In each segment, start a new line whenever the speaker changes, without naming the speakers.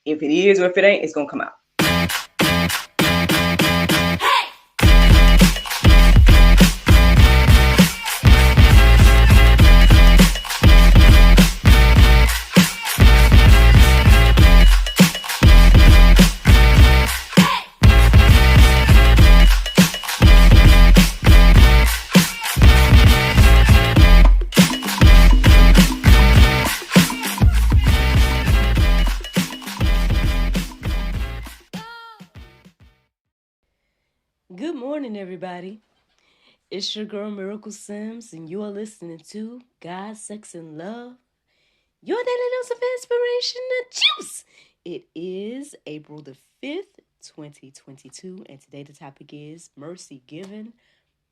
If it is or if it ain't, it's gonna come out.
Good morning, everybody. It's your girl Miracle Sims, and you are listening to God, Sex, and Love, your daily dose of inspiration and juice. It is April the 5th, 2022, and today the topic is Mercy Given,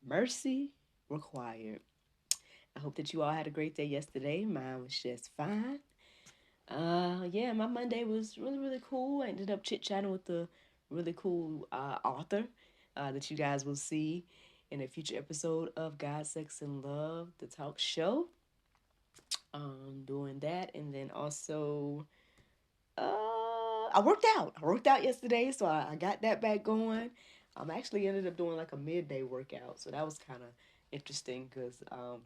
Mercy Required. I hope that you all had a great day yesterday. Mine was just fine. My Monday was really, really cool. I ended up chit-chatting with a really cool author that you guys will see in a future episode of God, Sex, and Love, the talk show. Doing that, and then also, I worked out. I worked out yesterday, so I got that back going. Actually ended up doing like a midday workout, so that was kind of interesting because I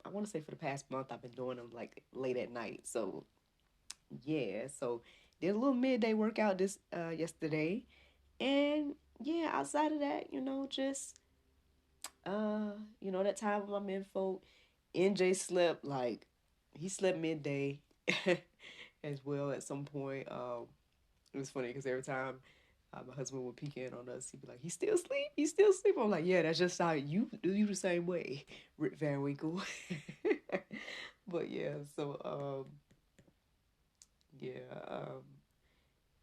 want to say for the past month I've been doing them like late at night. So yeah, so did a little midday workout this yesterday, and yeah, outside of that, just that time with my men folk. NJ slept like he slept midday as well at some point. It was funny because every time my husband would peek in on us, he'd be like, "He still sleep? He still sleep?" I'm like, "Yeah, that's just how you do. You the same way, Rip Van Winkle." But yeah, so yeah,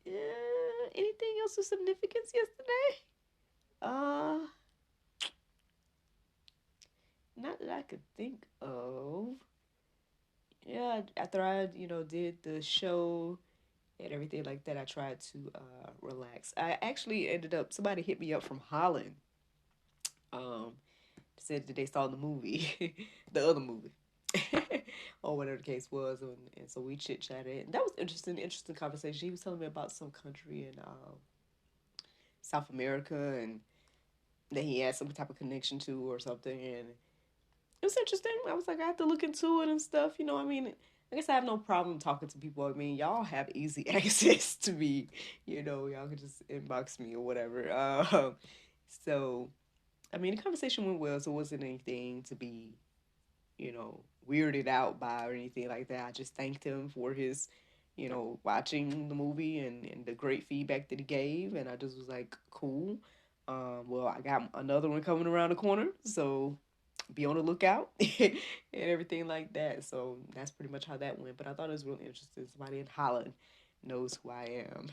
yeah. Anything else of significance yesterday? Uh, Not that I could think of. Yeah, after I did the show and everything like that, I tried to relax. I actually ended up somebody hit me up from Holland. Um, Said that they saw the movie, the other movie, or whatever the case was, and so we chit chatted. And that was interesting conversation. He was telling me about some country in South America, and that he had some type of connection to or something, and it was interesting. I was like, I have to look into it and stuff. I mean, I guess I have no problem talking to people. I mean, y'all have easy access to me. Y'all can just inbox me or whatever. So, I mean, the conversation went well, so it wasn't anything to be, weirded out by or anything like that. I just thanked him for his, watching the movie and the great feedback that he gave. And I just was like, cool. Well, I got another one coming around the corner. So be on the lookout and everything like that. So that's pretty much how that went. But I thought it was really interesting. Somebody in Holland knows who I am.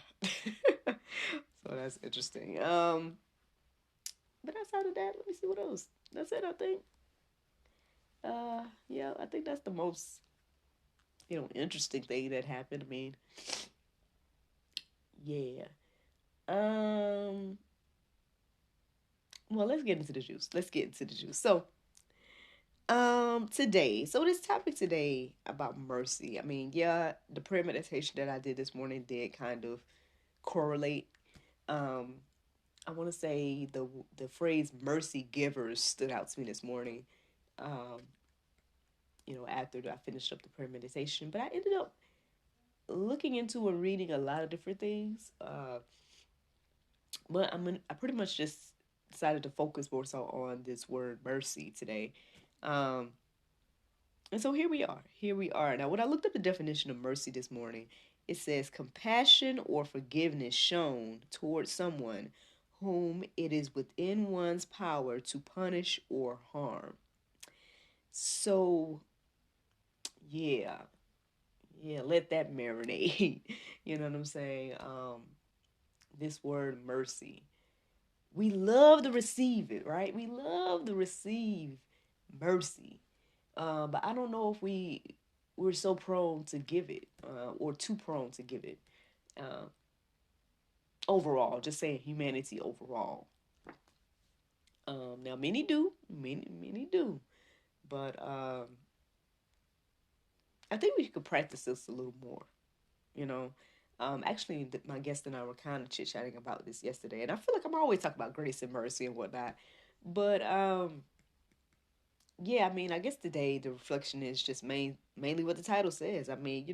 So that's interesting. But outside of that, let me see what else. That's it, I think. Yeah, I think that's the most, interesting thing that happened. I mean, yeah. Um, well, let's get into the juice. Let's get into the juice. So, today, so this topic today about mercy. I mean, yeah, the prayer meditation that I did this morning did kind of correlate. Um, I want to say the phrase "mercy givers" stood out to me this morning. Um, after I finished up the prayer meditation, but I ended up looking into and reading a lot of different things. But I pretty much just decided to focus more so on this word mercy today. Um, And so here we are. Here we are. Now, when I looked up the definition of mercy this morning, it says compassion or forgiveness shown towards someone whom it is within one's power to punish or harm. So, yeah. Yeah, let that marinate. You know what I'm saying? This word mercy. We love to receive it, right? We love to receive mercy. But I don't know if we're so prone to give it, or too prone to give it. Uh, Overall, just saying humanity overall. Now many do, but I think we could practice this a little more. You know, Actually, my guest and I were kind of chit chatting about this yesterday, and I feel like I'm always talking about grace and mercy and whatnot. But yeah, I mean, I guess today the reflection is just mainly what the title says. I mean,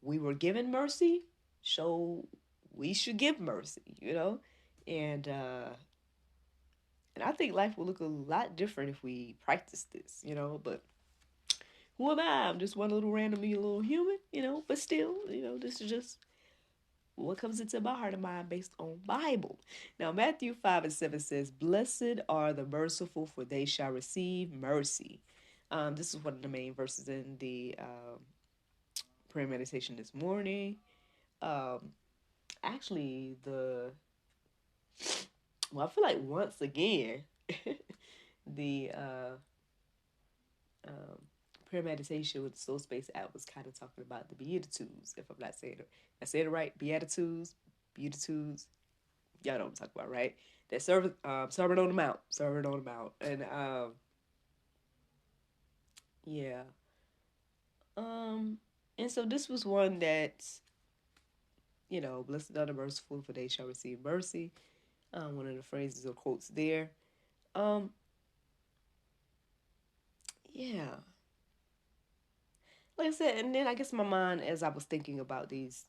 we were given mercy, so we should give mercy. And and I think life will look a lot different if we practice this. But who am I? I'm just one little randomly little human. But still, this is just what comes into my heart and mind based on Bible. Now, Matthew 5:7 says, "Blessed are the merciful, for they shall receive mercy." This is one of the main verses in the prayer meditation this morning. Um, actually, I feel like once again, the um, prayer meditation with the Soul Space app was kind of talking about the Beatitudes, if I'm not saying it. I said it right. Beatitudes. Y'all know what I'm talking about, right? That Sermon on the Mount, and yeah, um, and so this was one that blessed are the merciful, for they shall receive mercy. One of the phrases or quotes there. Um, yeah, like I said, and then I guess my mind, as I was thinking about this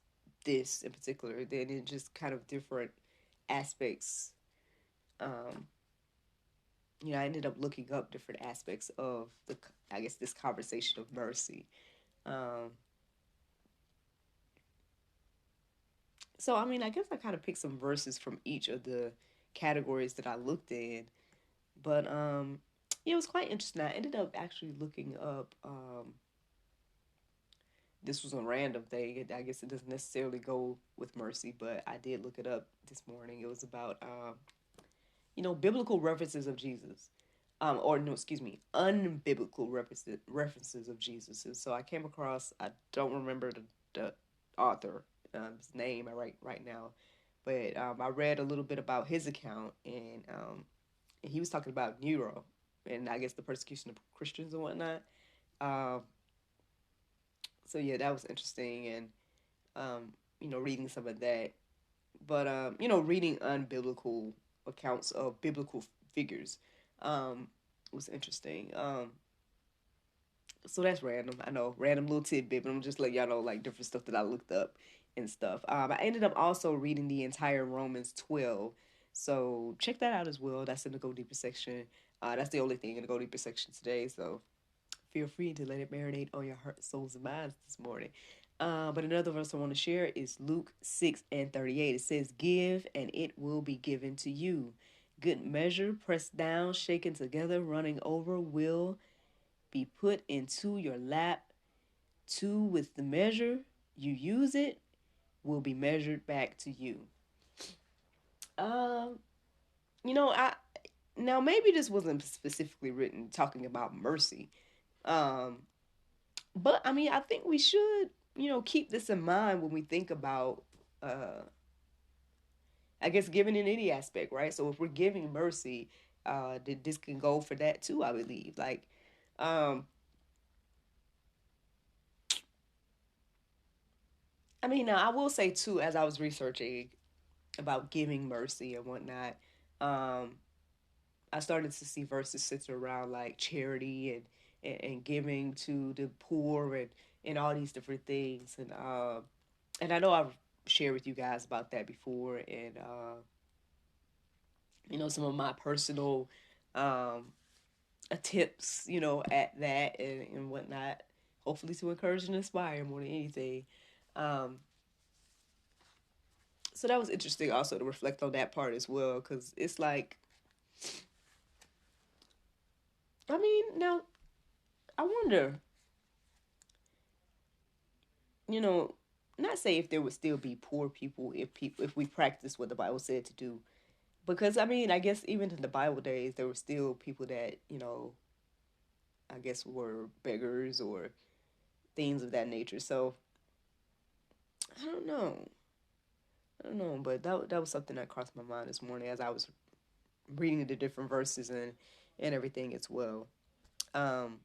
in particular, then in just kind of different aspects. Um, I ended up looking up different aspects of I guess, this conversation of mercy. Um, so I mean, I guess I kind of picked some verses from each of the categories that I looked in, but yeah, it was quite interesting. I ended up actually looking up. This was a random thing. I guess it doesn't necessarily go with mercy, but I did look it up this morning. It was about biblical references of Jesus. Or no, excuse me, unbiblical references of Jesus. And so I came across, I don't remember the author, his name right now, but I read a little bit about his account, and he was talking about Nero, and I guess the persecution of Christians and whatnot. Um, so yeah, that was interesting, and reading some of that, but reading unbiblical accounts of biblical figures um, was interesting. So that's random. I know, random little tidbit, but I'm just letting y'all know like different stuff that I looked up and stuff. I ended up also reading the entire Romans 12, so check that out as well. That's in the Go Deeper section. That's the only thing in the Go Deeper section today, so feel free to let it marinate on your heart, souls, and minds this morning. But another verse I want to share is Luke 6:38. It says, "Give, and it will be given to you. Good measure, pressed down, shaken together, running over, will be put into your lap. Two, with the measure you use it, will be measured back to you." Um, I now maybe this wasn't specifically written talking about mercy. Um, but I mean, I think we should, keep this in mind when we think about, I guess, giving in any aspect, right? So if we're giving mercy, this can go for that too, I believe. Like, um, I mean, now I will say too, as I was researching about giving mercy and whatnot, um, I started to see verses centered around like charity and giving to the poor and all these different things. And I know I've shared with you guys about that before, and some of my personal um, attempts, at that and whatnot. Hopefully, to encourage and inspire more than anything. Um, so that was interesting also to reflect on that part as well, because it's like, I mean, now I wonder, you know, not say if there would still be poor people if we practice what the Bible said to do, because I mean, I guess even in the Bible days there were still people that I guess were beggars or things of that nature. So I don't know. I don't know, but that was something that crossed my mind this morning as I was reading the different verses and everything as well. Um,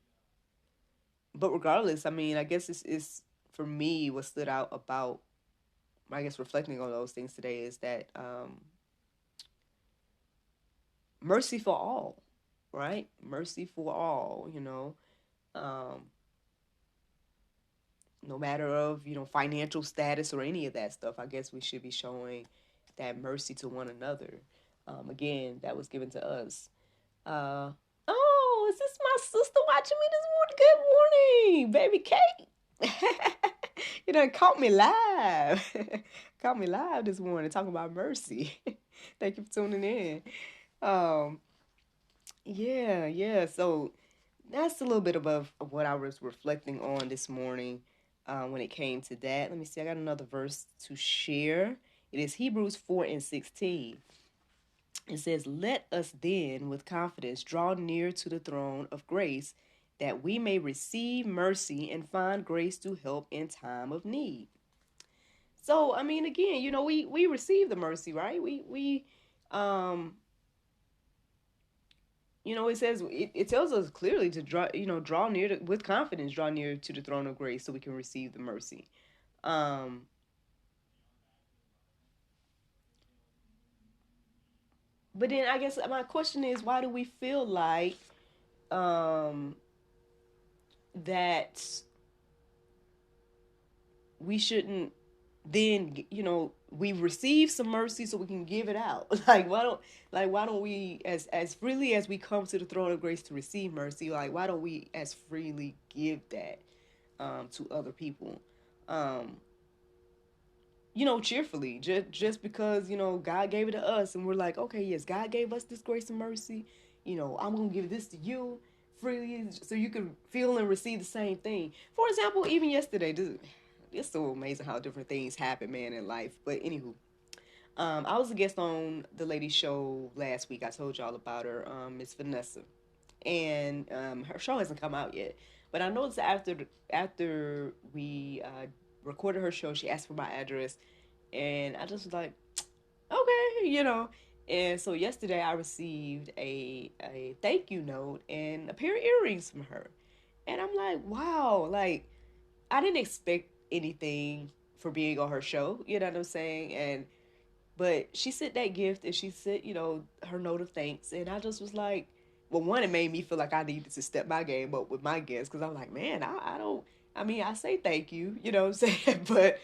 but regardless, I mean, I guess it's for me what stood out about I guess reflecting on those things today is that mercy for all, right? Mercy for all, um, no matter of, financial status or any of that stuff. I guess we should be showing that mercy to one another. Again, that was given to us. Oh, is this my sister watching me this morning? Good morning, baby Kate. You done caught me live. Caught me live this morning talking about mercy. Thank you for tuning in. Um, yeah. So that's a little bit of what I was reflecting on this morning when it came to that. Let me see. I got another verse to share. It is Hebrews 4:16. It says, "Let us then with confidence draw near to the throne of grace, that we may receive mercy and find grace to help in time of need." So, I mean, again, we receive the mercy, right? We it says it tells us clearly to draw near with confidence, draw near to the throne of grace so we can receive the mercy. Um, but then I guess my question is, why do we feel like um, that we shouldn't then we receive some mercy so we can give it out? Why don't we as freely as we come to the throne of grace to receive mercy, like why don't we as freely give that to other people, um cheerfully, just because God gave it to us, and we're like, okay, yes, God gave us this grace and mercy, I'm gonna give this to you freely so you can feel and receive the same thing. For example, even yesterday, it's so amazing how different things happen, man, in life. But anywho, I was a guest on the lady's show last week. I told y'all about her, Miss Vanessa, and her show hasn't come out yet. But I noticed after we recorded her show, she asked for my address, and I just was like, okay. And so yesterday I received a thank you note and a pair of earrings from her, and I'm like, wow, like I didn't expect anything for being on her show. You know what I'm saying? And but she sent that gift, and she sent, her note of thanks. And I just was like, well, one, it made me feel like I needed to step my game up with my guests, because I'm like, man, I don't, I mean, I say thank you, you know what I'm saying? But,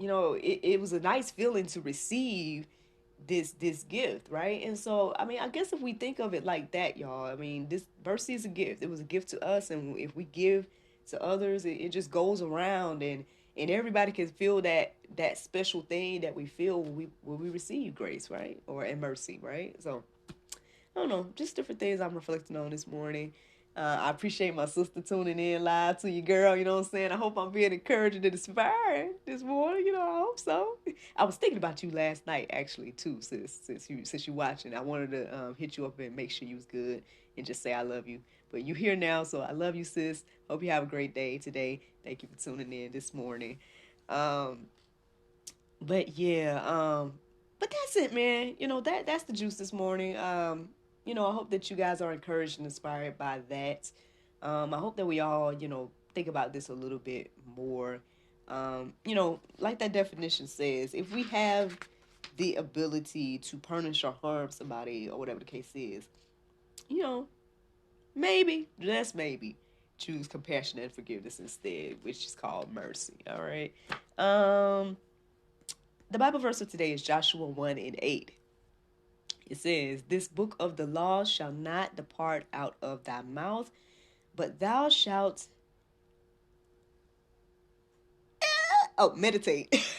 it was a nice feeling to receive this gift, right? And so, I mean, I guess if we think of it like that, y'all, I mean, this mercy is a gift. It was a gift to us, and if we give to others, it just goes around, and everybody can feel that special thing that we feel when we receive grace, right? Or in mercy, right? So I don't know, just different things I'm reflecting on this morning. I appreciate my sister tuning in live to you, girl. You know what I'm saying? I hope I'm being encouraging and inspiring this morning. I hope so. I was thinking about you last night, actually, too, sis. Since you watching, I wanted to hit you up and make sure you was good and just say I love you. But you here now, so I love you, sis. Hope you have a great day today. Thank you for tuning in this morning. Um, but yeah, but that's it, man. That's the juice this morning. I hope that you guys are encouraged and inspired by that. I hope that we all, think about this a little bit more. Like that definition says, if we have the ability to punish or harm somebody or whatever the case is, you know, maybe, just maybe, choose compassion and forgiveness instead, which is called mercy. All right. The Bible verse of today is Joshua 1:8. It says, "This book of the law shall not depart out of thy mouth, but thou shalt meditate.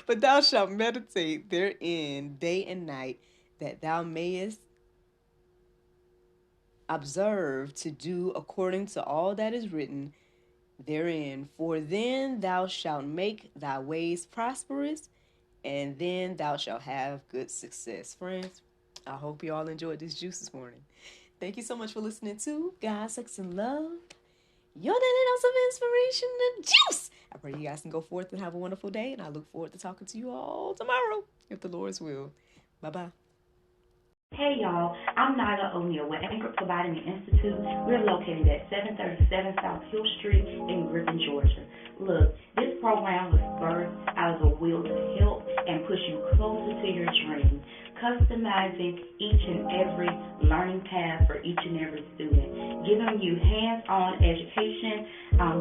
But thou shalt meditate therein day and night, that thou mayest observe to do according to all that is written therein. For then thou shalt make thy ways prosperous, and then thou shalt have good success." Friends, I hope you all enjoyed this juice this morning. Thank you so much for listening to God, Sex, and Love, your daily dose of inspiration and juice. I pray you guys can go forth and have a wonderful day, and I look forward to talking to you all tomorrow, if the Lord's will. Bye-bye.
Hey y'all, I'm Nyla O'Neal with Anchor Providing Institute. We're located at 737 South Hill Street in Griffin, Georgia. Look, this program was birthed customizing each and every learning path for each and every student, giving you hands-on education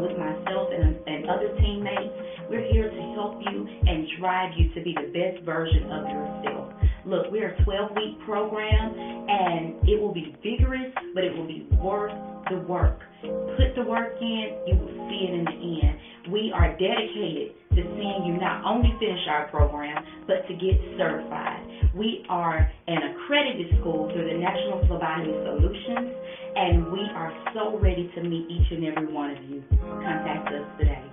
with myself and other teammates. We're here to help you and drive you to be the best version of yourself. Look, we're a 12-week program, and it will be vigorous, but it will be worth the work. Put the work in, you will see it in the end. We are dedicated to seeing you not only finish our program, but to get certified. We are an accredited school through the National Phlebotomy Solutions, and we are so ready to meet each and every one of you. Contact us today.